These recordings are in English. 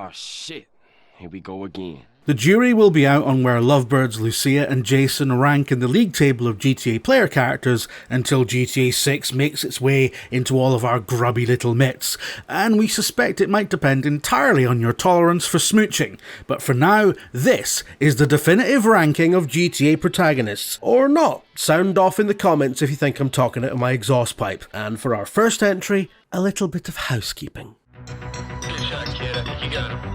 Ah, shit. Here we go again. The jury will be out on where Lovebirds Lucia and Jason rank in the league table of GTA player characters until GTA 6 makes its way into all of our grubby little mitts, and we suspect it might depend entirely on your tolerance for smooching. But for now, this is the definitive ranking of GTA protagonists. Or not. Sound off in the comments if you think I'm talking out of my exhaust pipe. And for our first entry, a little bit of housekeeping. Good shot, kid. I think you got him.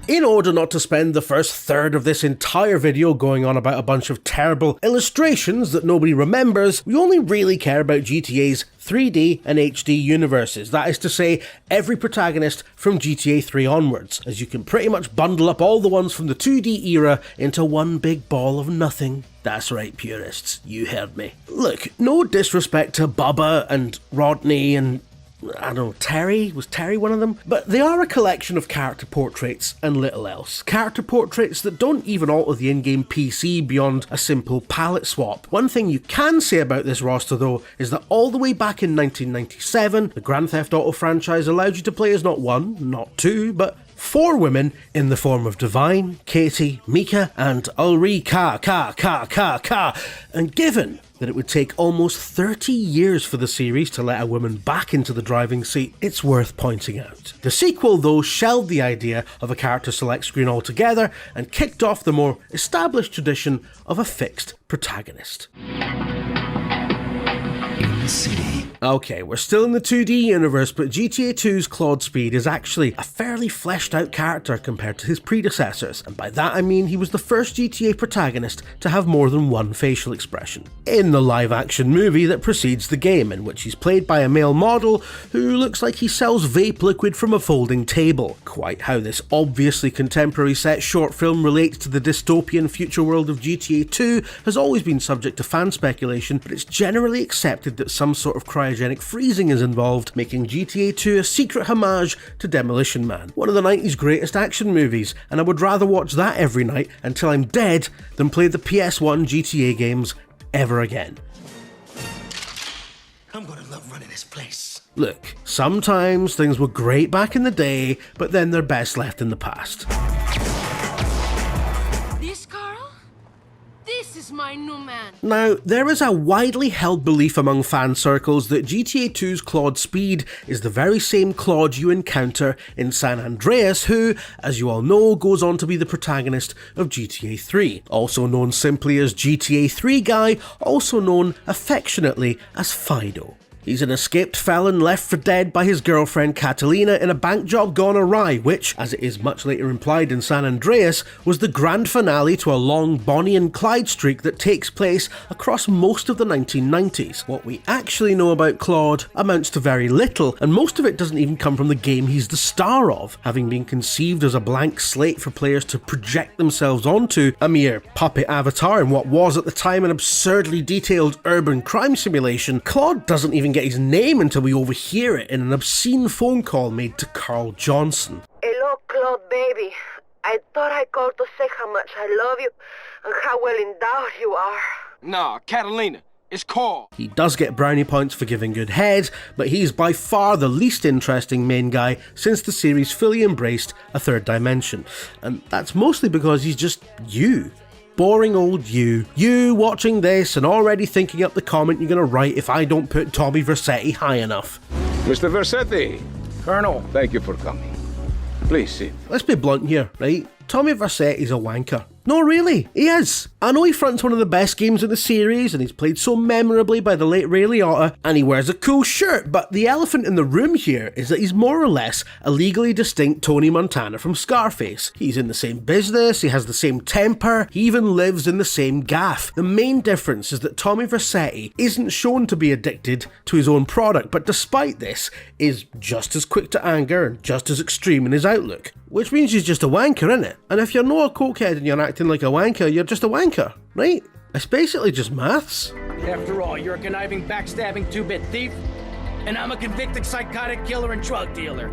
In order not to spend the first third of this entire video going on about a bunch of terrible illustrations that nobody remembers, we only really care about GTA's 3D and HD universes, that is to say, every protagonist from GTA 3 onwards, as you can pretty much bundle up all the ones from the 2D era into one big ball of nothing. That's right, purists, you heard me. Look, no disrespect to Bubba and Rodney and I don't know, Terry? Was Terry one of them? But they are a collection of character portraits and little else. Character portraits that don't even alter the in-game PC beyond a simple palette swap. One thing you can say about this roster though is that all the way back in 1997, the Grand Theft Auto franchise allowed you to play as not one, not two, but 4 women in the form of Divine, Katie, Mika, and Ulrika, and given that it would take almost 30 years for the series to let a woman back into the driving seat, it's worth pointing out. The sequel, though, shelved the idea of a character select screen altogether and kicked off the more established tradition of a fixed protagonist. In the city. Okay, we're still in the 2D universe, but GTA 2's Claude Speed is actually a fairly fleshed out character compared to his predecessors, and by that I mean he was the first GTA protagonist to have more than one facial expression. In the live action movie that precedes the game, in which he's played by a male model who looks like he sells vape liquid from a folding table. Quite how this obviously contemporary set short film relates to the dystopian future world of GTA 2 has always been subject to fan speculation, but it's generally accepted that some sort of cryogenic freezing is involved, making GTA 2 a secret homage to Demolition Man, one of the 90s greatest action movies, and I would rather watch that every night until I'm dead than play the PS1 GTA games ever again. I'm gonna love running this place. Look, sometimes things were great back in the day, but then they're best left in the past. My new man. Now, there is a widely held belief among fan circles that GTA 2's Claude Speed is the very same Claude you encounter in San Andreas, who, as you all know, goes on to be the protagonist of GTA 3, also known simply as GTA 3 Guy, also known affectionately as Fido. He's an escaped felon left for dead by his girlfriend Catalina in a bank job gone awry, which, as it is much later implied in San Andreas, was the grand finale to a long Bonnie and Clyde streak that takes place across most of the 1990s. What we actually know about Claude amounts to very little, and most of it doesn't even come from the game he's the star of. Having been conceived as a blank slate for players to project themselves onto, a mere puppet avatar in what was at the time an absurdly detailed urban crime simulation, Claude doesn't even get his name until we overhear it in an obscene phone call made to Carl Johnson. Hello, Claude, baby. I thought I called to say how much I love you and how well endowed you are. Nah, Catalina, it's Carl. He does get brownie points for giving good head, but he's by far the least interesting main guy since the series fully embraced a third dimension. And that's mostly because he's just you. Boring old you. You watching this and already thinking up the comment you're gonna write if I don't put Tommy Vercetti high enough. Mr. Vercetti. Colonel. Thank you for coming. Please sit. Let's be blunt here, right? Tommy Vercetti's a wanker. No, really, he is. I know he fronts one of the best games in the series, and he's played so memorably by the late Ray Liotta, and he wears a cool shirt, but the elephant in the room here is that he's more or less a legally distinct Tony Montana from Scarface. He's in the same business, he has the same temper, he even lives in the same gaff. The main difference is that Tommy Vercetti isn't shown to be addicted to his own product, but despite this, is just as quick to anger and just as extreme in his outlook. Which means he's just a wanker, innit? And if you're not a cokehead and you're acting like a wanker, you're just a wanker, right? It's basically just maths. After all, you're a conniving, backstabbing, two-bit thief, and I'm a convicted psychotic killer and drug dealer.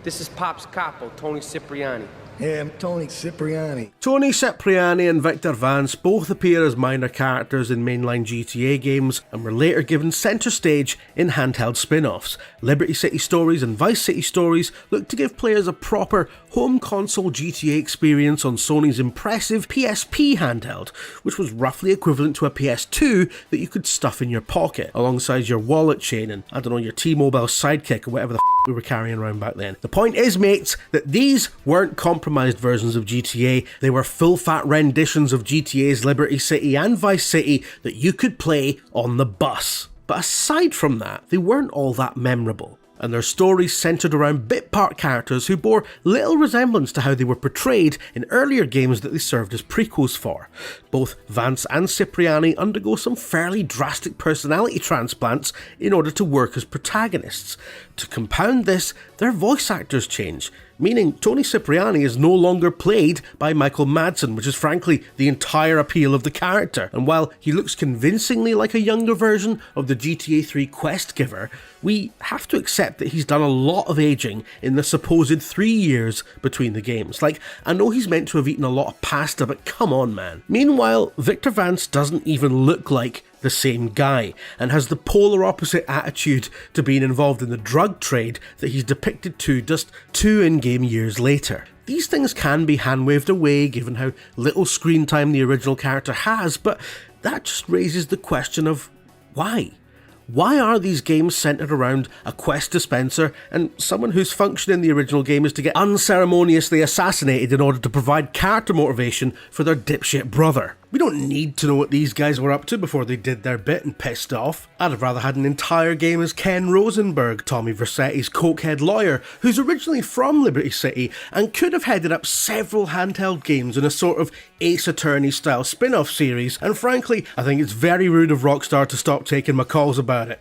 This is Pop's capo, Tony Cipriani. Yeah, I'm Tony Cipriani. Tony Cipriani and Victor Vance both appear as minor characters in mainline GTA games and were later given centre stage in handheld spin-offs. Liberty City Stories and Vice City Stories look to give players a proper home console GTA experience on Sony's impressive PSP handheld, which was roughly equivalent to a PS2 that you could stuff in your pocket, alongside your wallet chain and, I don't know, your T-Mobile Sidekick or whatever the we were carrying around back then. The point is, mates, that these weren't compromised versions of GTA, they were full-fat renditions of GTA's Liberty City and Vice City that you could play on the bus. But aside from that, they weren't all that memorable, and their stories centred around bit part characters who bore little resemblance to how they were portrayed in earlier games that they served as prequels for. Both Vance and Cipriani undergo some fairly drastic personality transplants in order to work as protagonists. To compound this, their voice actors change, meaning Tony Cipriani is no longer played by Michael Madsen, which is frankly the entire appeal of the character. And while he looks convincingly like a younger version of the GTA 3 quest giver, we have to accept that he's done a lot of aging in the supposed 3 years between the games. Like, I know he's meant to have eaten a lot of pasta, but come on, man. Meanwhile, Victor Vance doesn't even look like the same guy, and has the polar opposite attitude to being involved in the drug trade that he's depicted to just 2 in-game years later. These things can be hand-waved away given how little screen time the original character has, but that just raises the question of why? Why are these games centred around a quest dispenser and someone whose function in the original game is to get unceremoniously assassinated in order to provide character motivation for their dipshit brother? We don't need to know what these guys were up to before they did their bit and pissed off. I'd have rather had an entire game as Ken Rosenberg, Tommy Vercetti's cokehead lawyer, who's originally from Liberty City and could have headed up several handheld games in a sort of Ace Attorney style spin-off series, and frankly, I think it's very rude of Rockstar to stop taking my calls about it.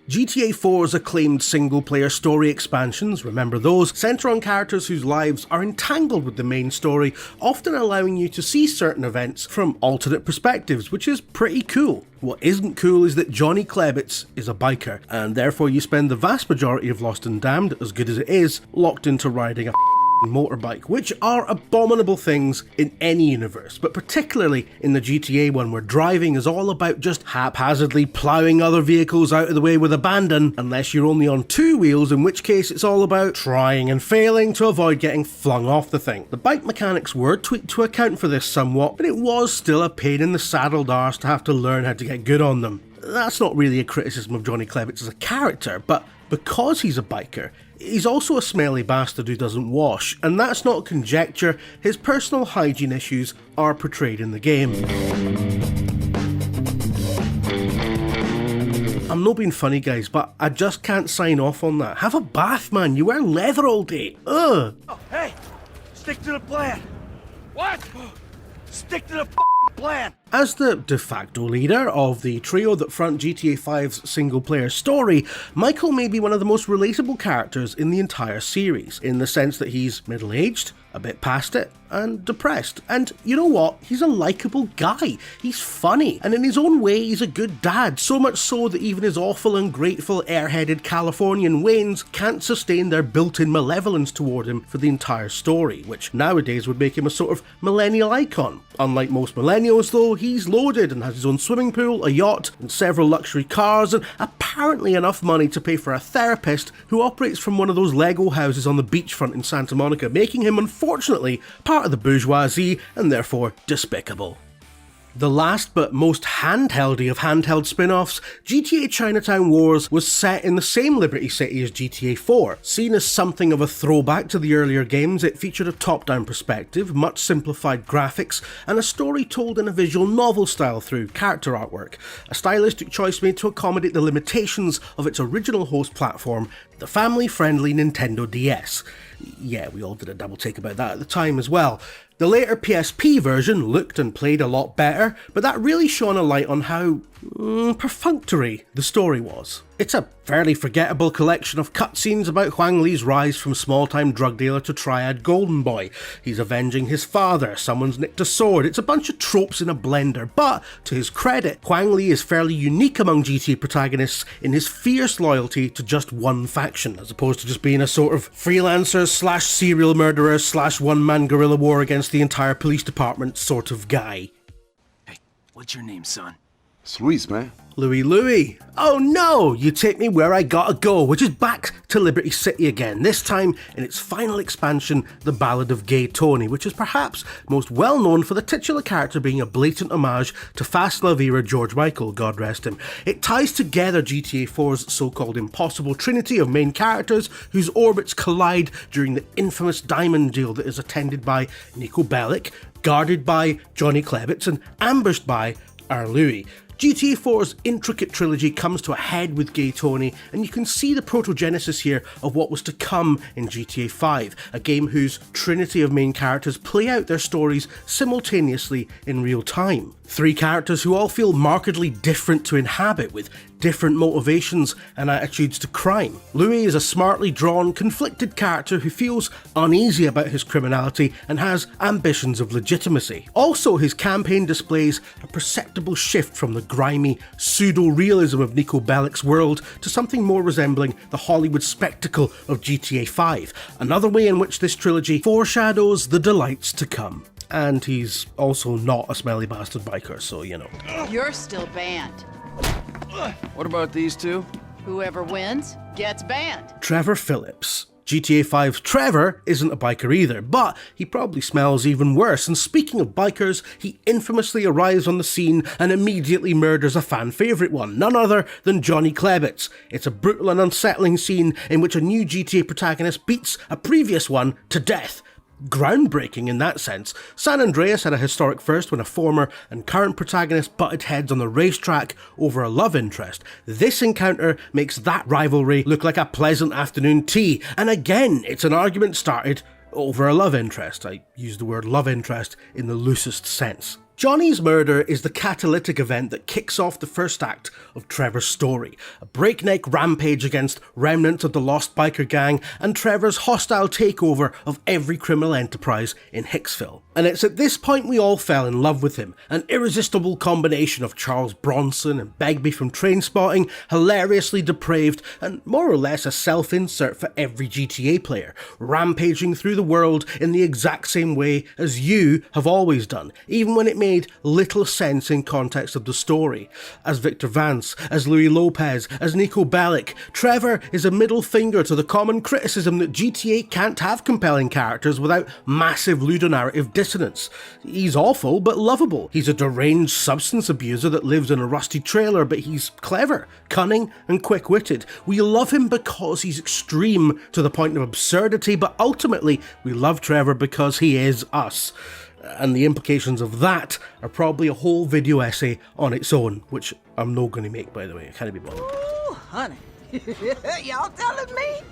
GTA 4's acclaimed single-player story expansions, remember those, centre on characters whose lives are entangled with the main story, often allowing you to see certain events from alternate perspectives, which is pretty cool. What isn't cool is that Johnny Klebitz is a biker, and therefore you spend the vast majority of Lost and Damned, as good as it is, locked into riding a motorbike, which are abominable things in any universe, but particularly in the GTA one, where driving is all about just haphazardly ploughing other vehicles out of the way with abandon, unless you're only on 2 wheels, in which case it's all about trying and failing to avoid getting flung off the thing. The bike mechanics were tweaked to account for this somewhat, but it was still a pain in the saddled arse to have to learn how to get good on them. That's not really a criticism of Johnny Klebitz as a character, but because he's a biker, he's also a smelly bastard who doesn't wash, and that's not conjecture. His personal hygiene issues are portrayed in the game. I'm not being funny, guys, but I just can't sign off on that. Have a bath, man. You wear leather all day. Ugh. Oh, hey, stick to the plan. What? Stick to the plan. As the de facto leader of the trio that front GTA 5's single-player story, Michael may be one of the most relatable characters in the entire series, in the sense that he's middle-aged, a bit past it, and depressed. And you know what? He's a likeable guy. He's funny, and in his own way, he's a good dad, so much so that even his awful, ungrateful, airheaded Californian Waynes can't sustain their built-in malevolence toward him for the entire story, which nowadays would make him a sort of millennial icon. Unlike most millennials, though, he's loaded and has his own swimming pool, a yacht, and several luxury cars, and apparently enough money to pay for a therapist who operates from one of those Lego houses on the beachfront in Santa Monica, making him, unfortunately, part of the bourgeoisie and therefore despicable. The last but most handheldy of handheld spin-offs, GTA Chinatown Wars was set in the same Liberty City as GTA 4. Seen as something of a throwback to the earlier games, it featured a top-down perspective, much simplified graphics, and a story told in a visual novel style through character artwork, a stylistic choice made to accommodate the limitations of its original host platform, the family-friendly Nintendo DS. Yeah, we all did a double take about that at the time as well. The later PSP version looked and played a lot better, but that really shone a light on how perfunctory the story was. It's a fairly forgettable collection of cutscenes about Huang Li's rise from small-time drug dealer to triad golden boy. He's avenging his father, someone's nicked a sword, it's a bunch of tropes in a blender, but to his credit, Huang Li is fairly unique among GTA protagonists in his fierce loyalty to just one faction, as opposed to just being a sort of freelancer slash serial murderer slash one-man guerrilla war against the entire police department sort of guy. Hey, what's your name, son? It's Luis, man. Louis. Oh no, you take me where I gotta go, which is back to Liberty City again, this time in its final expansion, The Ballad of Gay Tony, which is perhaps most well known for the titular character being a blatant homage to Fast Love era George Michael, God rest him. It ties together GTA 4's so-called impossible trinity of main characters whose orbits collide during the infamous diamond deal that is attended by Niko Bellic, guarded by Johnny Klebitz and ambushed by our Louis. GTA 4's intricate trilogy comes to a head with Gay Tony, and you can see the protogenesis here of what was to come in GTA 5, a game whose trinity of main characters play out their stories simultaneously in real time. Three characters who all feel markedly different to inhabit, with different motivations and attitudes to crime. Louis is a smartly drawn, conflicted character who feels uneasy about his criminality and has ambitions of legitimacy. Also, his campaign displays a perceptible shift from the grimy pseudo-realism of Niko Bellic's world to something more resembling the Hollywood spectacle of GTA 5, another way in which this trilogy foreshadows the delights to come. And he's also not a smelly bastard biker, so you know. You're still banned. What about these two? Whoever wins gets banned. Trevor Phillips. GTA 5's Trevor isn't a biker either, but he probably smells even worse, and speaking of bikers, he infamously arrives on the scene and immediately murders a fan favourite one, none other than Johnny Klebitz. It's a brutal and unsettling scene in which a new GTA protagonist beats a previous one to death. Groundbreaking in that sense. San Andreas had a historic first when a former and current protagonist butted heads on the racetrack over a love interest. This encounter makes that rivalry look like a pleasant afternoon tea, and again it's an argument started over a love interest. I use the word love interest in the loosest sense. Johnny's murder is the catalytic event that kicks off the first act of Trevor's story, a breakneck rampage against remnants of the lost biker gang and Trevor's hostile takeover of every criminal enterprise in Hicksville. And it's at this point we all fell in love with him, an irresistible combination of Charles Bronson and Begbie from Trainspotting, hilariously depraved and more or less a self-insert for every GTA player, rampaging through the world in the exact same way as you have always done, even when it made little sense in context of the story. As Victor Vance, as Louis Lopez, as Niko Bellic, Trevor is a middle finger to the common criticism that GTA can't have compelling characters without massive ludonarrative dissonance. He's awful but lovable. He's a deranged substance abuser that lives in a rusty trailer, but he's clever, cunning and quick-witted. We love him because he's extreme to the point of absurdity, but ultimately we love Trevor because he is us. And the implications of that are probably a whole video essay on its own, which I'm not going to make, by the way. I can't be bothered. Ooh, honey. Y'all telling me?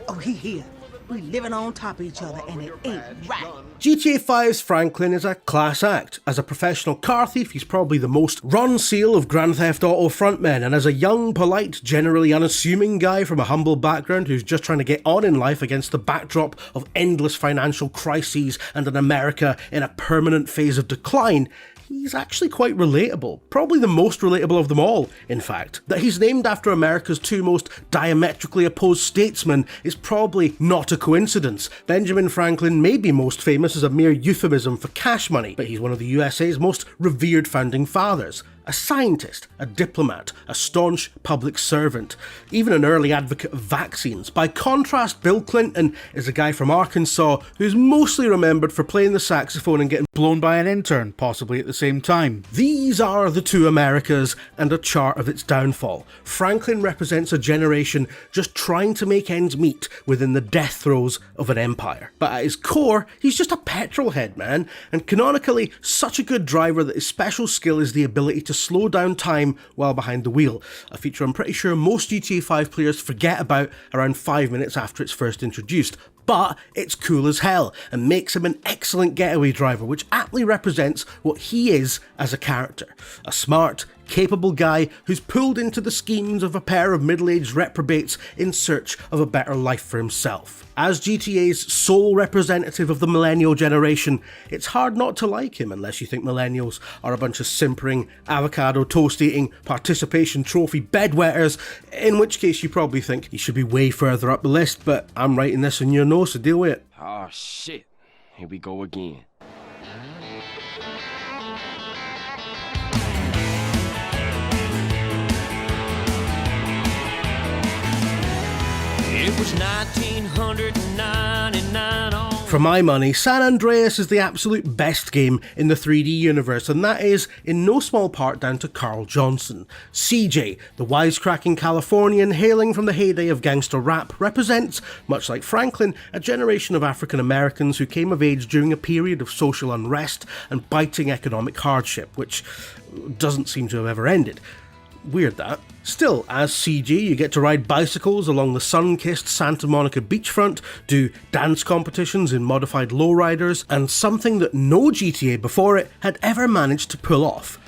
Oh, he here. We living on top of each other, and it ain't right. GTA 5's Franklin is a class act. As a professional car thief, he's probably the most run seal of Grand Theft Auto frontmen, and as a young, polite, generally unassuming guy from a humble background who's just trying to get on in life against the backdrop of endless financial crises and an America in a permanent phase of decline, he's actually quite relatable. Probably the most relatable of them all, in fact. That he's named after America's two most diametrically opposed statesmen is probably not a coincidence. Benjamin Franklin may be most famous as a mere euphemism for cash money, but he's one of the USA's most revered founding fathers. A scientist, a diplomat, a staunch public servant, even an early advocate of vaccines. By contrast, Bill Clinton is a guy from Arkansas who's mostly remembered for playing the saxophone and getting blown by an intern, possibly at the same time. These are the two Americas and a chart of its downfall. Franklin represents a generation just trying to make ends meet within the death throes of an empire. But at his core, he's just a petrol head, man, and canonically such a good driver that his special skill is the ability to slow down time while behind the wheel, a feature I'm pretty sure most GTA 5 players forget about around 5 minutes after it's first introduced. But it's cool as hell and makes him an excellent getaway driver, which aptly represents what he is as a character. A smart, capable guy who's pulled into the schemes of a pair of middle-aged reprobates in search of a better life for himself. As GTA's sole representative of the millennial generation, it's hard not to like him unless you think millennials are a bunch of simpering, avocado toast-eating, participation trophy bedwetters, in which case you probably think he should be way further up the list, but I'm writing this in your nose, so deal with it. Oh shit. Here we go again. It was 1999 on... For my money, San Andreas is the absolute best game in the 3D universe, and that is in no small part down to Carl Johnson. CJ, the wisecracking Californian hailing from the heyday of gangster rap, represents, much like Franklin, a generation of African Americans who came of age during a period of social unrest and biting economic hardship, which doesn't seem to have ever ended. Weird that. Still, as CG, you get to ride bicycles along the sun-kissed Santa Monica beachfront, do dance competitions in modified lowriders, and something that no GTA before it had ever managed to pull off: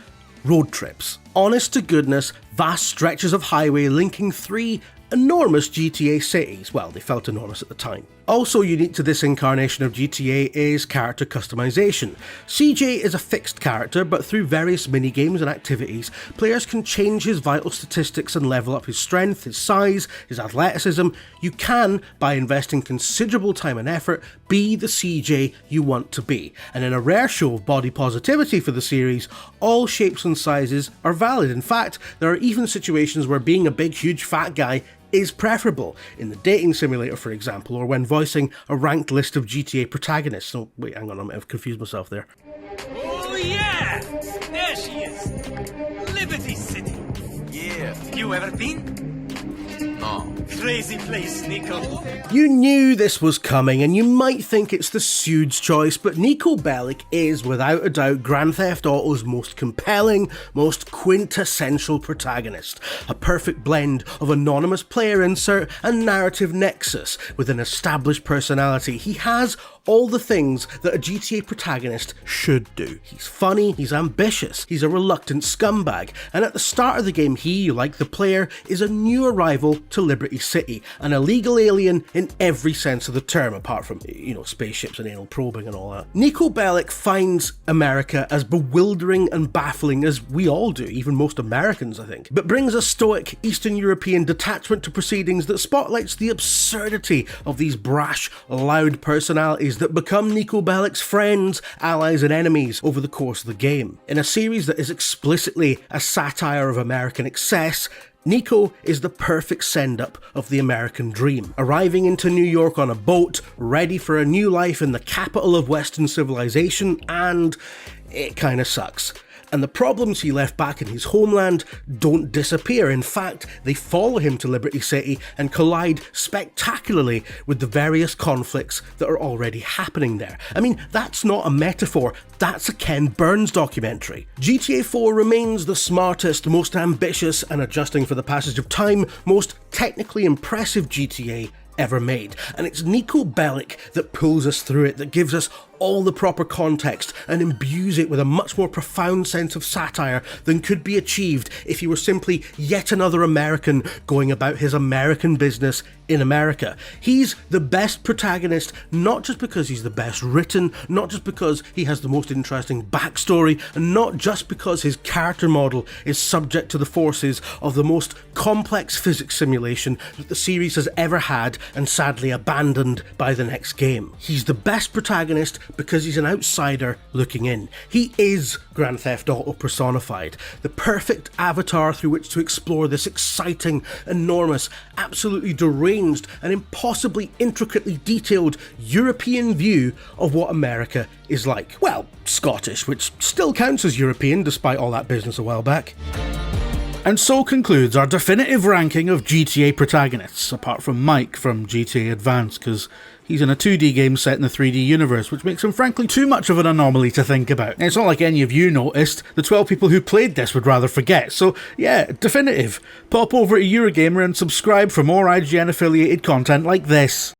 road trips. Honest to goodness, vast stretches of highway linking 3 enormous GTA cities. Well, they felt enormous at the time. Also unique to this incarnation of GTA is character customization. CJ is a fixed character, but through various minigames and activities, players can change his vital statistics and level up his strength, his size, his athleticism. You can, by investing considerable time and effort, be the CJ you want to be. And in a rare show of body positivity for the series, all shapes and sizes are valid. In fact, there are even situations where being a big, huge, fat guy is preferable, in the dating simulator for example, or when voicing a ranked list of GTA protagonists. Oh wait, hang on, I might have confused myself there. Oh yeah! There she is! Liberty City! Yeah. You ever been? Oh. Crazy place, Niko. You knew this was coming, and you might think it's the Sude's choice, but Niko Bellic is without a doubt Grand Theft Auto's most compelling, most quintessential protagonist. A perfect blend of anonymous player insert and narrative nexus with an established personality. He has all the things that a GTA protagonist should do. He's funny, he's ambitious, he's a reluctant scumbag, and at the start of the game he, like the player, is a new arrival to Liberty City, an illegal alien in every sense of the term, apart from, spaceships and anal probing and all that. Niko Bellic finds America as bewildering and baffling as we all do, even most Americans I think, but brings a stoic Eastern European detachment to proceedings that spotlights the absurdity of these brash, loud personalities that become Niko Bellic's friends, allies and enemies over the course of the game. In a series that is explicitly a satire of American excess, Niko is the perfect send-up of the American dream. Arriving into New York on a boat, ready for a new life in the capital of Western civilization, and it kinda sucks. And the problems he left back in his homeland don't disappear. In fact, they follow him to Liberty City and collide spectacularly with the various conflicts that are already happening there. I mean, that's not a metaphor, that's a Ken Burns documentary. GTA 4 remains the smartest, most ambitious, and adjusting for the passage of time, most technically impressive GTA ever made. And it's Niko Bellic that pulls us through it, that gives us all the proper context and imbues it with a much more profound sense of satire than could be achieved if he were simply yet another American going about his American business in America. He's the best protagonist, not just because he's the best written, not just because he has the most interesting backstory, and not just because his character model is subject to the forces of the most complex physics simulation that the series has ever had and sadly abandoned by the next game. He's the best protagonist because he's an outsider looking in. He is Grand Theft Auto personified, the perfect avatar through which to explore this exciting, enormous, absolutely deranged and impossibly intricately detailed European view of what America is like. Well, Scottish, which still counts as European despite all that business a while back. And so concludes our definitive ranking of GTA protagonists, apart from Mike from GTA Advance, because he's in a 2D game set in the 3D universe, which makes him frankly too much of an anomaly to think about. And it's not like any of you noticed, the 12 people who played this would rather forget, so yeah, definitive. Pop over to Eurogamer and subscribe for more IGN affiliated content like this.